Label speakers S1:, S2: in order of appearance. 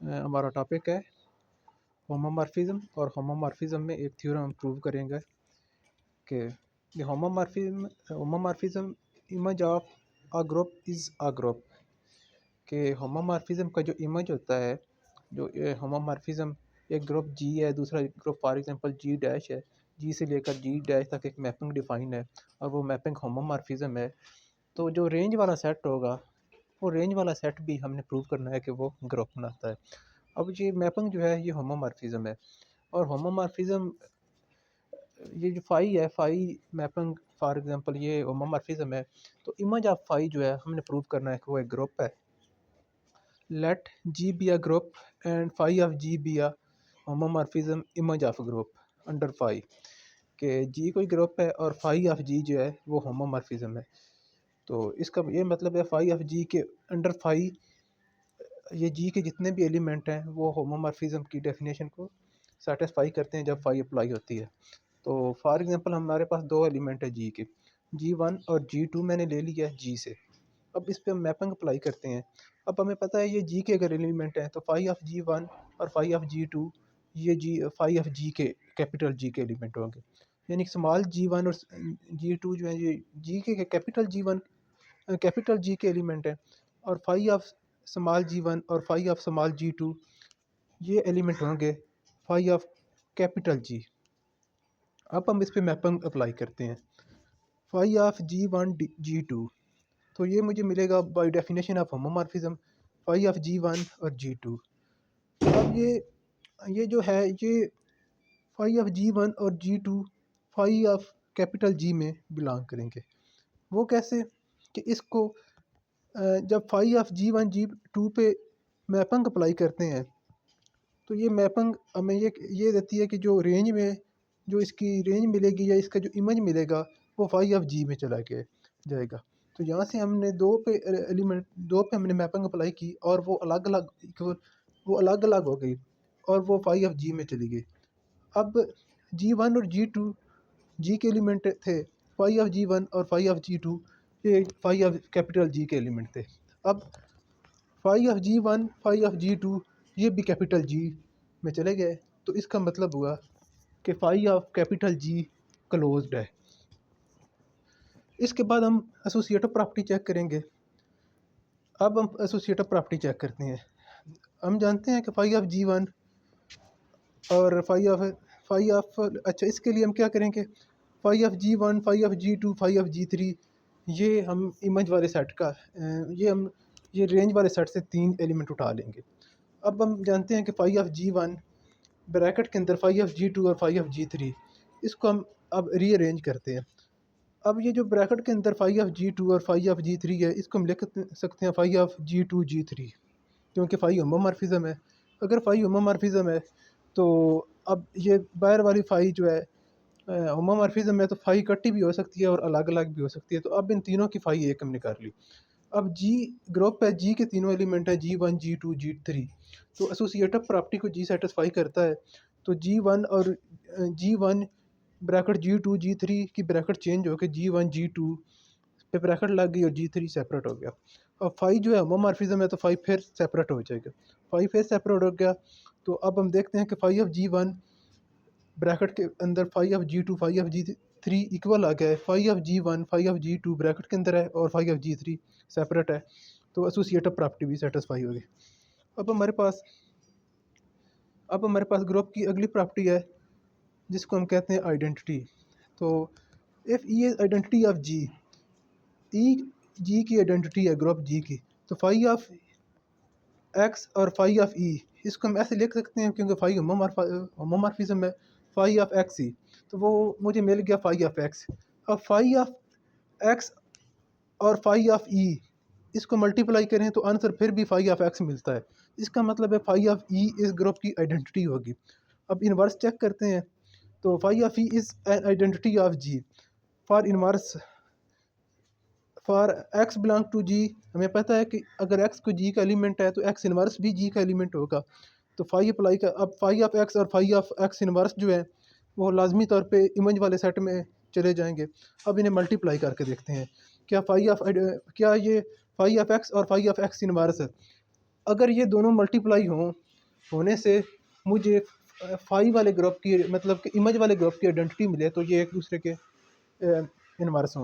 S1: हमारा टॉपिक है होमोमॉर्फिज्म। और होमोमॉर्फिज्म में एक थ्योरम हम प्रूव करेंगे कि homomorphism image of a group is a group. कि होमोमॉर्फिज्म का जो इमेज होता है, जो होमोमॉर्फिज्म एक ग्रुप जी है, दूसरा group for example G dash है, जी से लेकर जी डैश तक एक मैपिंग डिफाइन है और वो मैपिंग होमोमॉर्फिज्म है। तो जो रेंज वाला सेट होगा, वो रेंज वाला सेट भी हमने प्रूव करना है कि वो ग्रुप बनाता है। अब ये मैपिंग जो है ये होमोमॉर्फिज्म है। और होमोमॉर्फिज्म ये जो फाई है, फाई मैपिंग फॉर एग्जांपल ये होमोमॉर्फिज्म है। तो इमेज ऑफ फाई जो है हमने प्रूव करना है कि वो एक ग्रुप है। Let G be a group and phi of G be a homomorphism image of group under phi. कि जी कोई ग्रुप है और फाई ऑफ जी जो है वो होमोमॉर्फिज्म है। तो इसका ये मतलब है फाई ऑफ जी के अंडर फाई, ये जी के जितने भी एलिमेंट हैं वो होमोमॉर्फिज्म की डेफिनेशन को सेटिस्फाई करते हैं जब फाई अप्लाई होती है। तो फॉर एग्जांपल हमारे पास दो एलिमेंट है जी के, जी1 और जी2 मैंने ले लिया है जी से। अब इस पे हम मैपिंग अप्लाई करते हैं। अब हमें पता है ये जी के अगर एलिमेंट हैं तो फाई ऑफ जी1 और फाई ऑफ जी2 ये जी फाई ऑफ जी के कैपिटल जी के एलिमेंट होंगे। यानी स्मॉल जी1 और जी2 जो है ये जी के कैपिटल जी1 कैपिटल जी के एलिमेंट हैं। और फाई ऑफ स्मॉल जी1 और फाई ऑफ स्मॉल जी2 ये एलिमेंट होंगे फाई ऑफ कैपिटल जी। अब हम इस पे मैपिंग अप्लाई करते हैं फाई ऑफ जी1 जी2। तो ये मुझे मिलेगा by definition of homomorphism phi of G1 और जी2। अब ये जो है ये फाई ऑफ जी1 और जी2 फाई ऑफ कैपिटल जी में बिलोंग करेंगे। वो कैसे कि इसको जब फाई ऑफ जी1 जी2 पे मैपिंग अप्लाई करते हैं तो ये मैपिंग हमें ये देती है कि जो रेंज में जो इसकी रेंज मिलेगी या इसका जो इमेज मिलेगा वो फाई ऑफ जी में चला के जाएगा। तो यहाँ से हमने दो पे हमने मैपिंग अप्लाई की और वो अलग अलग हो गई और वो फाई ऑफ जी में चली गई। अब जी1 और जी2 जी के एलिमेंट थे, फाई ऑफ जी1 और फाई ऑफ जी2 ये फाई ऑफ कैपिटल जी के एलिमेंट थे। अब phi of G1 phi of जी2 ये भी कैपिटल जी में चले गए। तो इसका मतलब हुआ कि phi of capital G closed है। इसके बाद हम एसोसिएटिव प्रॉपर्टी चेक करेंगे। अब हम एसोसिएटिव प्रॉपर्टी चेक करते हैं। हम जानते हैं कि फाई ऑफ जी1 और फाई ऑफ अच्छा, इसके लिए हम क्या करेंगे, phi of G1 phi of G two phi of जी3 ये हम इमेज वाले सेट का ये रेंज वाले सेट से 3 एलिमेंट उठा लेंगे। अब हम जानते हैं कि फाई ऑफ जी1 ब्रैकेट के अंदर फाई ऑफ जी2 और फाई ऑफ जी3, इसको हम अब रीअरेंज करते हैं। अब ये जो ब्रैकेट के अंदर फाई ऑफ जी2 और फाई ऑफ जी3 है इसको हम लिख सकते हैं फाई ऑफ जी2 जी3, क्योंकि फाई होमोमॉर्फिज्म है। अगर फाई होमोमॉर्फिज्म है तो अब ये बाहर वाली फाई जो है होमोमॉर्फिज्म है तो फाई इकट्ठी भी हो सकती है और अलग अलग भी हो सकती है। तो अब इन तीनों की फाई एक हमने कर ली। अब जी ग्रुप है, जी के तीनों एलिमेंट है जी1 जी2 जी3। तो एसोसिएटिव प्रॉपर्टी को जी सेटिस्फाई करता है। तो जी1 और जी1 ब्रैकेट जी2 जी3 की ब्रैकेट चेंज होकर जी1 जी2 पे ब्रैकेट लग गई और जी3 सेपरेट हो गया। अब फाइव जो है होमोमॉर्फिज्म है तो फाइव फिर सेपरेट हो जाएगा, फाइव फिर सेपरेट हो गया। तो अब हम देखते हैं कि फाइव ऑफ जी1 ब्रैकेट के अंदर phi of G two phi of जी3 इक्वल आ गया है, phi of G one phi of G two bracket के अंदर है और फाइव ऑफ जी3 सेपरेट है। तो एसोसिएटिव प्रॉपर्टी भी सेटिस्फाई होगी। अब हमारे पास अब हमारे पास ग्रुप की अगली प्रॉपर्टी है जिसको हम कहते हैं आइडेंटिटी। तो if e is identity of G, e G की आइडेंटिटी है ग्रुप जी की, तो फाई ऑफ एक्स और फाई ऑफ ई इसको हम ऐसे लिख सकते हैं क्योंकि फाई होमोमॉर्फिज्म है, फाई ऑफ एक्स ई। तो वो मुझे मिल गया फाई ऑफ एक्स। अब फाई ऑफ एक्स और फाई ऑफ ई इसको मल्टीप्लाई करें तो आंसर फिर भी फाई ऑफ एक्स मिलता है। इसका मतलब है फाई ऑफ ई इस ग्रुप की आइडेंटिटी होगी। अब इन्वर्स चेक करते हैं। तो phi of e is an identity of G for inverse for x belong to G. हमें पता है कि अगर एक्स को जी का एलिमेंट है तो एक्स इन्वर्स भी जी का एलिमेंट होगा। तो फाई अप्लाई का अब फाई ऑफ एक्स और फाई ऑफ एक्स इन्वर्स जो है वो लाजमी तौर पे इमेज वाले सेट में चले जाएंगे। अब इन्हें मल्टीप्लाई करके देखते हैं क्या ये फाई ऑफ एक्स और फाई ऑफ एक्स इन्वर्स है। अगर ये दोनों मल्टीप्लाई हों होने से मुझे फाई वाले ग्रुप की मतलब कि इमेज वाले ग्रुप की आइडेंटिटी मिले, तो ये एक दूसरे के इनवर्स होंगे।